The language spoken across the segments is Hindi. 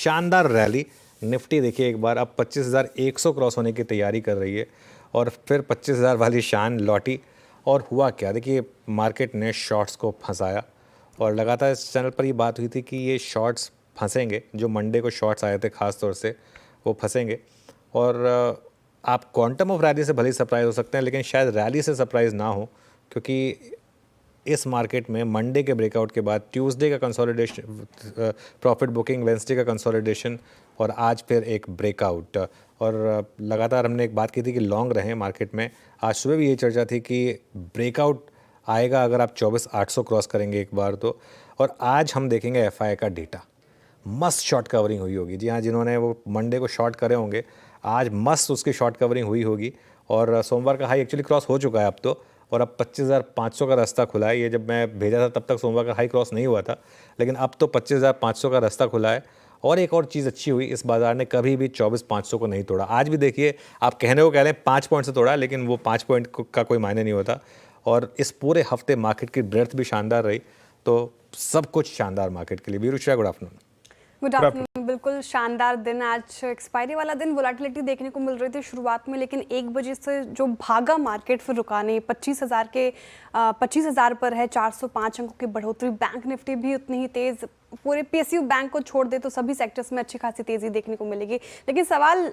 शानदार रैली। निफ्टी देखिए एक बार अब 25,100 क्रॉस होने की तैयारी कर रही है और फिर 25,000 वाली शान लौटी। और हुआ क्या, देखिए मार्केट ने शॉर्ट्स को फंसाया और लगातार इस चैनल पर ये बात हुई थी कि ये शॉर्ट्स फंसेंगे, जो मंडे को शॉर्ट्स आए थे ख़ास तौर से वो फंसेंगे। और आप क्वांटम ऑफ रैली से भले ही सरप्राइज हो सकते हैं, लेकिन शायद रैली से सरप्राइज ना हो, क्योंकि इस मार्केट में मंडे के ब्रेकआउट के बाद ट्यूसडे का कंसोलिडेशन, प्रॉफिट बुकिंग, वेंसडे का कंसोलिडेशन और आज फिर एक ब्रेकआउट। और लगातार हमने एक बात की थी कि लॉन्ग रहें मार्केट में। आज सुबह भी ये चर्चा थी कि ब्रेकआउट आएगा अगर आप 24,800 क्रॉस करेंगे एक बार तो। और आज हम देखेंगे एफआई का डेटा, मस्त शॉर्ट कवरिंग हुई होगी। जी हाँ, जिन्होंने वो मंडे को शॉर्ट करे होंगे आज मस्त उसकी शॉर्ट कवरिंग हुई होगी। और सोमवार का हाई एक्चुअली क्रॉस हो चुका है अब तो, और अब 25,500 का रास्ता खुला है। ये जब मैं भेजा था तब तक सोमवार का हाई क्रॉस नहीं हुआ था, लेकिन अब तो 25,500 का रास्ता खुला है। और एक और चीज़ अच्छी हुई, इस बाज़ार ने कभी भी 24,500 को नहीं तोड़ा। आज भी देखिए, आप कहने को कह रहे हैं 5 पॉइंट से तोड़ा, लेकिन वो 5 पॉइंट का कोई मायने नहीं होता। और इस पूरे हफ्ते मार्केट की ब्रेथ भी शानदार रही, तो सब कुछ शानदार मार्केट के लिए। Veeru, good afternoon. Good afternoon. बिल्कुल शानदार दिन, आज एक्सपायरी वाला दिन। वोलेटिलिटी देखने को मिल रही थी शुरुआत में, लेकिन 1 बजे से जो भागा मार्केट फिर रुका नहीं। 25,000 पर है, 405 अंकों की बढ़ोतरी। बैंक निफ्टी भी उतनी ही तेज, पूरे पीएसयू बैंक को छोड़ दे तो सभी सेक्टर्स में अच्छी खासी तेजी देखने को मिलेगी। लेकिन सवाल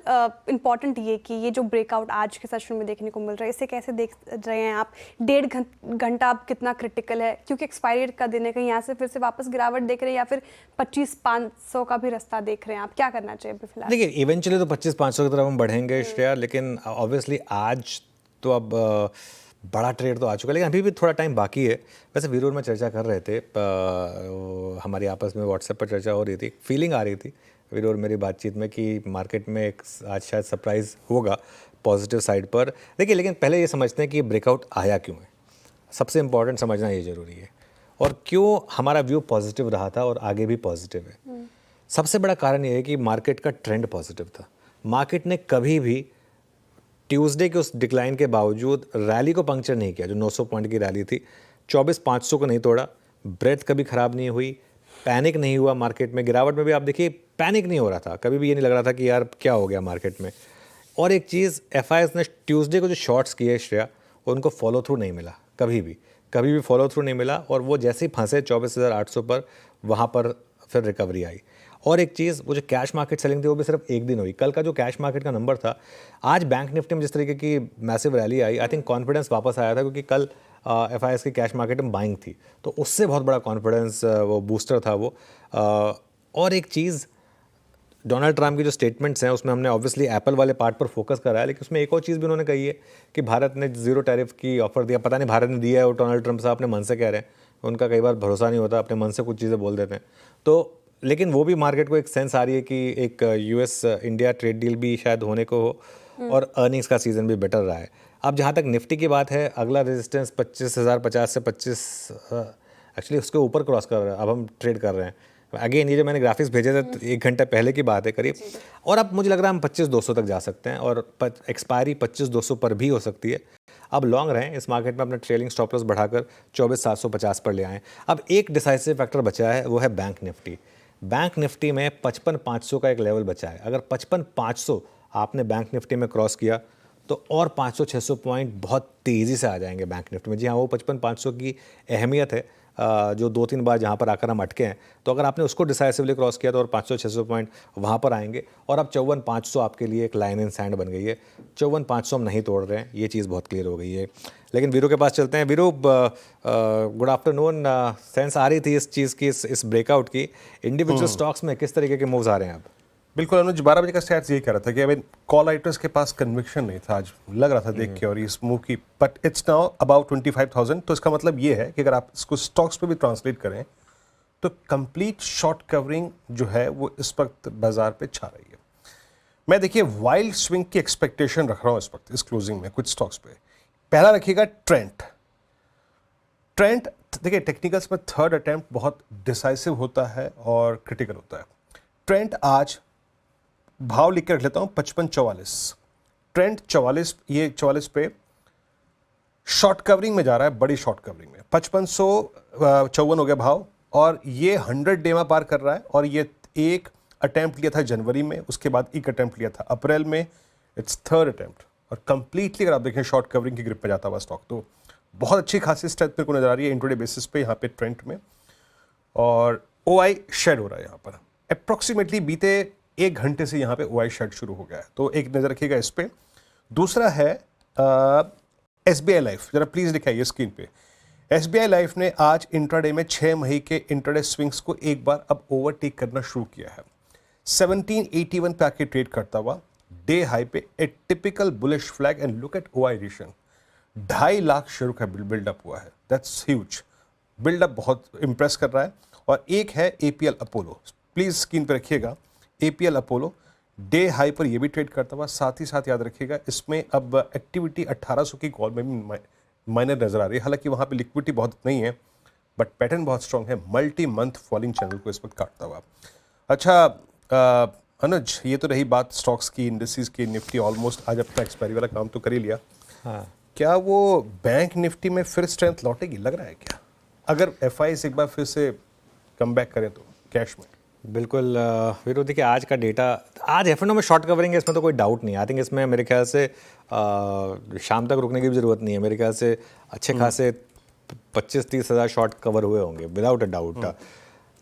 इंपॉर्टेंट ये कि ये जो ब्रेकआउट आज के सेशन में देखने को मिल रहा है, इसे कैसे देख रहे हैं आप? 1.5 घंटा अब कितना क्रिटिकल है, क्योंकि एक्सपायरी का दिन है, कहीं यहाँ से फिर से वापस गिरावट देख रहे हैं या फिर 25,500 का भी रास्ता देख रहे हैं आप? क्या करना चाहिए अभी फिलहाल? देखिए इवेंचुअली तो 25,500 की तरफ हम बढ़ेंगे श्रेया, लेकिन ऑब्वियसली आज तो अब बड़ा ट्रेड तो आ चुका है, लेकिन अभी भी थोड़ा टाइम बाकी है। वैसे वीरोर में चर्चा कर रहे थे, हमारी आपस में व्हाट्सएप पर चर्चा हो रही थी, फीलिंग आ रही थी वीरोर मेरी बातचीत में कि मार्केट में एक आज शायद सरप्राइज़ होगा पॉजिटिव साइड पर। देखिए लेकिन पहले ये समझते हैं कि ब्रेकआउट आया क्यों है, सबसे इम्पॉर्टेंट समझना ये ज़रूरी है, और क्यों हमारा व्यू पॉजिटिव रहा था और आगे भी पॉजिटिव है। सबसे बड़ा कारण ये है कि मार्केट का ट्रेंड पॉजिटिव था। मार्केट ने कभी भी ट्यूसडे के उस डिक्लाइन के बावजूद रैली को पंक्चर नहीं किया, जो 900 पॉइंट की रैली थी। 24,500 को नहीं तोड़ा, ब्रेथ कभी ख़राब नहीं हुई, पैनिक नहीं हुआ मार्केट में। गिरावट में भी आप देखिए पैनिक नहीं हो रहा था, कभी भी ये नहीं लग रहा था कि यार क्या हो गया मार्केट में। और एक चीज़, एफआईएस ने ट्यूसडे को जो शॉर्ट्स किए श्रेया, उनको फॉलो थ्रू नहीं मिला, कभी भी फॉलो थ्रू नहीं मिला। और वो जैसे ही फंसे 24,800 पर, वहाँ पर फिर रिकवरी आई। और एक चीज़, वो जो कैश मार्केट सेलिंग थी वो भी सिर्फ एक दिन हुई। कल का जो कैश मार्केट का नंबर था, आज बैंक निफ्टी में जिस तरीके की massive rally I, I think confidence वापस आया था, क्योंकि कल एफआईएस की कैश मार्केट में बाइंग थी, तो उससे बहुत बड़ा कॉन्फिडेंस वो बूस्टर था वो। और एक चीज़, डोनाल्ड ट्रम्प की जो स्टेटमेंट्स हैं उसमें हमने ऑब्वियसली एप्पल वाले पार्ट पर फोकस करा है, लेकिन उसमें एक और चीज़ भी उन्होंने कही है कि भारत ने जीरो टैरिफ की ऑफर दिया। पता नहीं भारत ने दिया है और डोनाल्ड ट्रम्प साहब अपने मन से कह रहे हैं, उनका कई बार भरोसा नहीं होता, अपने मन से कुछ चीज़ें बोल देते हैं। तो लेकिन वो भी मार्केट को एक सेंस आ रही है कि एक यूएस इंडिया ट्रेड डील भी शायद होने को हो और अर्निंग्स का सीज़न भी बेटर रहा है। अब जहाँ तक निफ्टी की बात है, अगला रेजिस्टेंस 25,050 से 25 एक्चुअली उसके ऊपर क्रॉस कर रहा है। अब हम ट्रेड कर रहे हैं अगेन, ये जो मैंने ग्राफिक्स भेजे थे 1 घंटे पहले की बात है करीब, और अब मुझे लग रहा है हम 25,200 तक जा सकते हैं और एक्सपायरी 25,200 पर भी हो सकती है। अब लॉन्ग रहें इस मार्केट में, अपना ट्रेलिंग स्टॉप लॉस बढ़ाकर 24,750 पर ले आएँ। अब एक डिसाइसिव फैक्टर बचा है, वो है बैंक निफ्टी। बैंक निफ्टी में 55,500 का एक लेवल बचा है। अगर 55,500 आपने बैंक निफ्टी में क्रॉस किया तो और 500-600 पॉइंट बहुत तेज़ी से आ जाएंगे बैंक निफ्टी में। जी हाँ, वो 55,500 की अहमियत है, जो 2-3 बार जहाँ पर आकर हम अटके हैं। तो अगर आपने उसको डिसाइसिवली क्रॉस किया तो और 500-600 पॉइंट वहाँ पर आएंगे। और अब 54,500 आपके लिए एक लाइन इन सैंड बन गई है। 54,500 हम नहीं तोड़ रहे हैं, ये चीज़ बहुत क्लियर हो गई है। लेकिन वीरू के पास चलते हैं। Veeru, good afternoon. सेंस आ रही थी इस चीज़ की, इस ब्रेकआउट की। इंडिविजुअल स्टॉक्स में किस तरीके के मूव्स आ रहे हैं अब? बिल्कुल अनुज, 12 बजे का शायद यही कह रहा था कि अभी कॉल राइटर्स के पास कन्विक्शन नहीं था, आज लग रहा था देख के और इस मूव की, बट इट्स नाउ अबाउट 25,000। तो इसका मतलब ये है कि अगर आप इसको स्टॉक्स पे भी ट्रांसलेट करें तो कंप्लीट शॉर्ट कवरिंग जो है वो इस वक्त बाजार पे छा रही है। मैं देखिए वाइल्ड स्विंग की एक्सपेक्टेशन रख रहा हूँ इस वक्त इस क्लोजिंग में कुछ स्टॉक्स पे। पहला रखिएगा ट्रेंड। देखिए टेक्निकल्स में थर्ड अटेम्प्ट बहुत डिसाइसिव होता है और क्रिटिकल होता है। ट्रेंड आज भाव लिख के रख लेता हूं 5544। ट्रेंड 44, ये 44 पे शॉर्ट कवरिंग में जा रहा है, बड़ी शॉर्ट कवरिंग में। 5554 हो गया भाव, और ये 100 डेमा पार कर रहा है और ये एक अटैम्प्ट लिया था जनवरी में, उसके बाद एक अटैम्प्ट लिया था अप्रैल में, इट्स थर्ड अटैम्प्ट, और कंप्लीटली अगर आप देखें शॉर्ट कवरिंग की ग्रिप पे जाता हुआ स्टॉक। तो बहुत अच्छी खासी स्ट्रेंथ मेरे को नजर आ रही है इंट्राडे बेसिस पे यहाँ पे ट्रेंड में, और OI शेड हो रहा है यहाँ पर अप्रॉक्सीमेटली बीते 1 घंटे से यहाँ पे OI शेड शुरू हो गया है, तो एक नज़र रखिएगा इस पे। दूसरा है SBI लाइफ, जरा प्लीज़ दिखाइए स्क्रीन पे। SBI लाइफ ने आज इंट्राडे में 6 मई के इंट्राडे स्विंग्स को एक बार अब ओवरटेक करना शुरू किया है। 1781 पे आके ट्रेड करता हुआ डे हाई पे a typical bullish flag, and look at OI addition, 2.5 lakh share का बिल्डअप हुआ है, दैट्स ह्यूज बिल्डअप, बहुत इंप्रेस कर रहा है। और एक है APL अपोलो, प्लीज स्क्रीन पे रखिएगा, APL अपोलो डे हाई पर ये भी ट्रेड करता हुआ, साथ ही साथ याद रखिएगा इसमें अब एक्टिविटी 1800 की कॉल में भी माइनर नजर आ रही है, हालांकि वहां पे लिक्विडिटी बहुत नहीं है, बट पैटर्न बहुत स्ट्रांग है, मल्टी मंथ फॉलिंग चैनल को इस वक्त काटता हुआ। अच्छा अनुज, ये तो रही बात स्टॉक्स की, इंडस्ट्रीज की। निफ्टी ऑलमोस्ट आज अपना एक्सपायरी वाला काम तो कर ही लिया। हाँ, क्या वो बैंक निफ्टी में फिर स्ट्रेंथ लौटेगी, लग रहा है क्या, अगर FIs एक बार फिर से कम बैक करें तो कैश में? बिल्कुल वीरू, देखिए आज का डेटा, आज F&O में शॉर्ट कवरिंग है, इसमें तो कोई डाउट नहीं। आई थिंक इसमें मेरे ख्याल से शाम तक रुकने की भी ज़रूरत नहीं है। मेरे ख्याल से अच्छे खासे 25-30 हज़ार शॉर्ट कवर हुए होंगे विदाउट अ डाउट।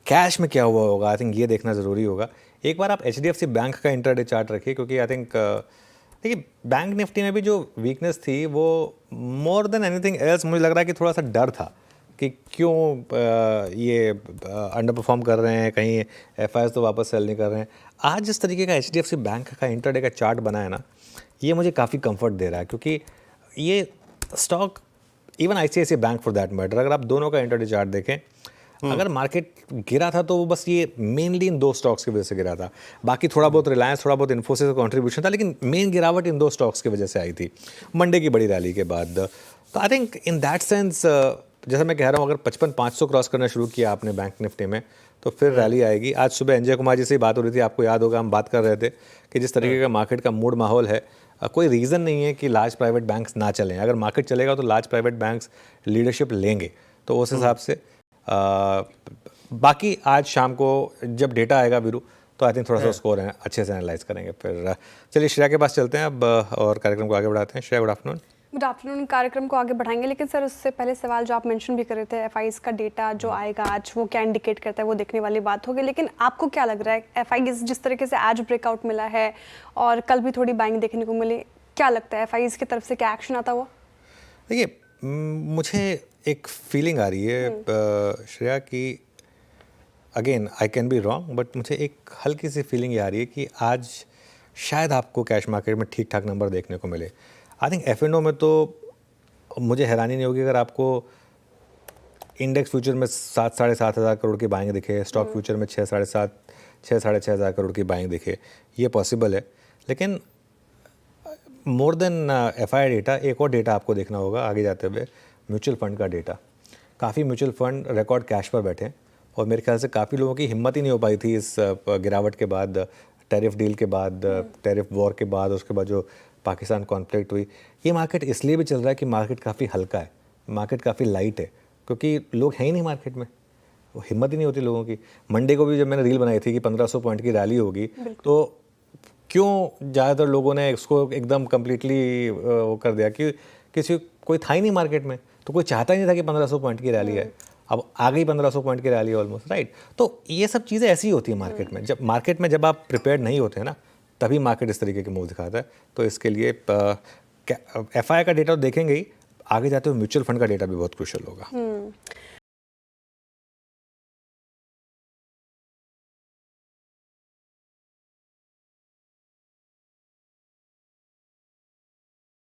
कैश में क्या हुआ होगा, आई थिंक ये देखना ज़रूरी होगा। एक बार आप HDFC बैंक का इंटरडे चार्ट रखिए, क्योंकि आई थिंक देखिए बैंक निफ्टी में भी जो वीकनेस थी वो मोर देन एनीथिंग एल्स मुझे लग रहा है कि थोड़ा सा डर था कि क्यों ये अंडर परफॉर्म कर रहे हैं, कहीं FIs तो वापस सेल नहीं कर रहे हैं। आज जिस तरीके का HDFC बैंक का इंटरडे का चार्ट बना है ना, ये मुझे काफ़ी कंफर्ट दे रहा है, क्योंकि ये stock, even ICICI bank for that matter, अगर आप दोनों का इंटरडे चार्ट देखें, अगर मार्केट गिरा था तो वो बस ये मेनली इन 2 स्टॉक्स की वजह से गिरा था। बाकी थोड़ा बहुत रिलायंस, थोड़ा बहुत इन्फोसिस का कंट्रीब्यूशन था, लेकिन मेन गिरावट इन 2 स्टॉक्स की वजह से आई थी मंडे की बड़ी रैली के बाद। तो I think in that sense, जैसा मैं कह रहा हूँ, अगर 55,500 क्रॉस करना शुरू किया आपने बैंक निफ्टी में, तो फिर रैली आएगी। आज सुबह NJ कुमार जी से ही बात हो रही थी, आपको याद होगा, हम बात कर रहे थे कि जिस तरीके का मार्केट का मूड माहौल है, कोई रीज़न नहीं है कि लार्ज प्राइवेट बैंक्स ना चलें। अगर मार्केट चलेगा तो लार्ज प्राइवेट बैंक्स लीडरशिप लेंगे, तो उस हिसाब से बाकी आज शाम को जब डेटा आएगा वीरू, तो आई थिंक थोड़ा सा उसको अच्छे से एनालाइज करेंगे। फिर चलिए श्रेया के पास चलते हैं अब और कार्यक्रम को आगे बढ़ाते हैं। Shreya, good afternoon. Good afternoon. कार्यक्रम को आगे बढ़ाएंगे, लेकिन सर उससे पहले सवाल जो आप मेंशन भी कर रहे थे, FIs का डेटा जो आएगा आज वो क्या इंडिकेट करता है, वो देखने वाली बात होगी। लेकिन आपको क्या लग रहा है, FIs जिस तरीके से आज ब्रेकआउट मिला है और कल भी थोड़ी बाइंग देखने को मिली, क्या लगता है FIs की तरफ से क्या एक्शन आता हुआ? देखिए, मुझे एक फीलिंग आ रही है श्रेया की, again I can be wrong, but मुझे एक हल्की सी फीलिंग ये आ रही है कि आज शायद आपको कैश मार्केट में ठीक ठाक नंबर देखने को मिले। आई थिंक F&O में तो मुझे हैरानी नहीं होगी अगर आपको इंडेक्स फ्यूचर में 7-7.5 हज़ार करोड़ की बाइंग दिखे, स्टॉक फ्यूचर में 6-6.5 हज़ार करोड़ की बाइंग दिखे, ये पॉसिबल है। लेकिन मोर देन FI डेटा, एक और डेटा आपको देखना होगा आगे जाते हुए, म्यूचुअल फंड का डेटा। काफ़ी म्यूचुअल फंड रिकॉर्ड कैश पर बैठे हैं, और मेरे ख्याल से काफ़ी लोगों की हिम्मत ही नहीं हो पाई थी इस गिरावट के बाद, टैरिफ डील के बाद, टैरिफ वॉर के बाद, उसके बाद जो पाकिस्तान कॉन्फ्लिक्ट हुई। ये मार्केट इसलिए भी चल रहा है कि मार्केट काफ़ी हल्का है, मार्केट काफ़ी लाइट है, क्योंकि लोग हैं ही नहीं मार्केट में, वो हिम्मत ही नहीं होती लोगों की। मंडे को भी जब मैंने रील बनाई थी कि 1500 पॉइंट की रैली होगी, तो क्यों ज़्यादातर लोगों ने इसको एकदम कम्प्लीटली वो कर दिया कि कोई था ही नहीं मार्केट में, तो कोई चाहता ही नहीं था कि 1500 पॉइंट की रैली है। अब आ गई 1500 पॉइंट की रैली ऑलमोस्ट, राइट। तो ये सब चीज़ें ऐसी होती है मार्केट में, जब आप प्रिपेयर्ड नहीं होते हैं ना, तभी मार्केट इस तरीके के मूव दिखाता है। तो इसके लिए FI का डेटा तो देखेंगे ही, आगे जाते हुए म्यूचुअल फंड का डेटा भी बहुत क्रूशियल होगा।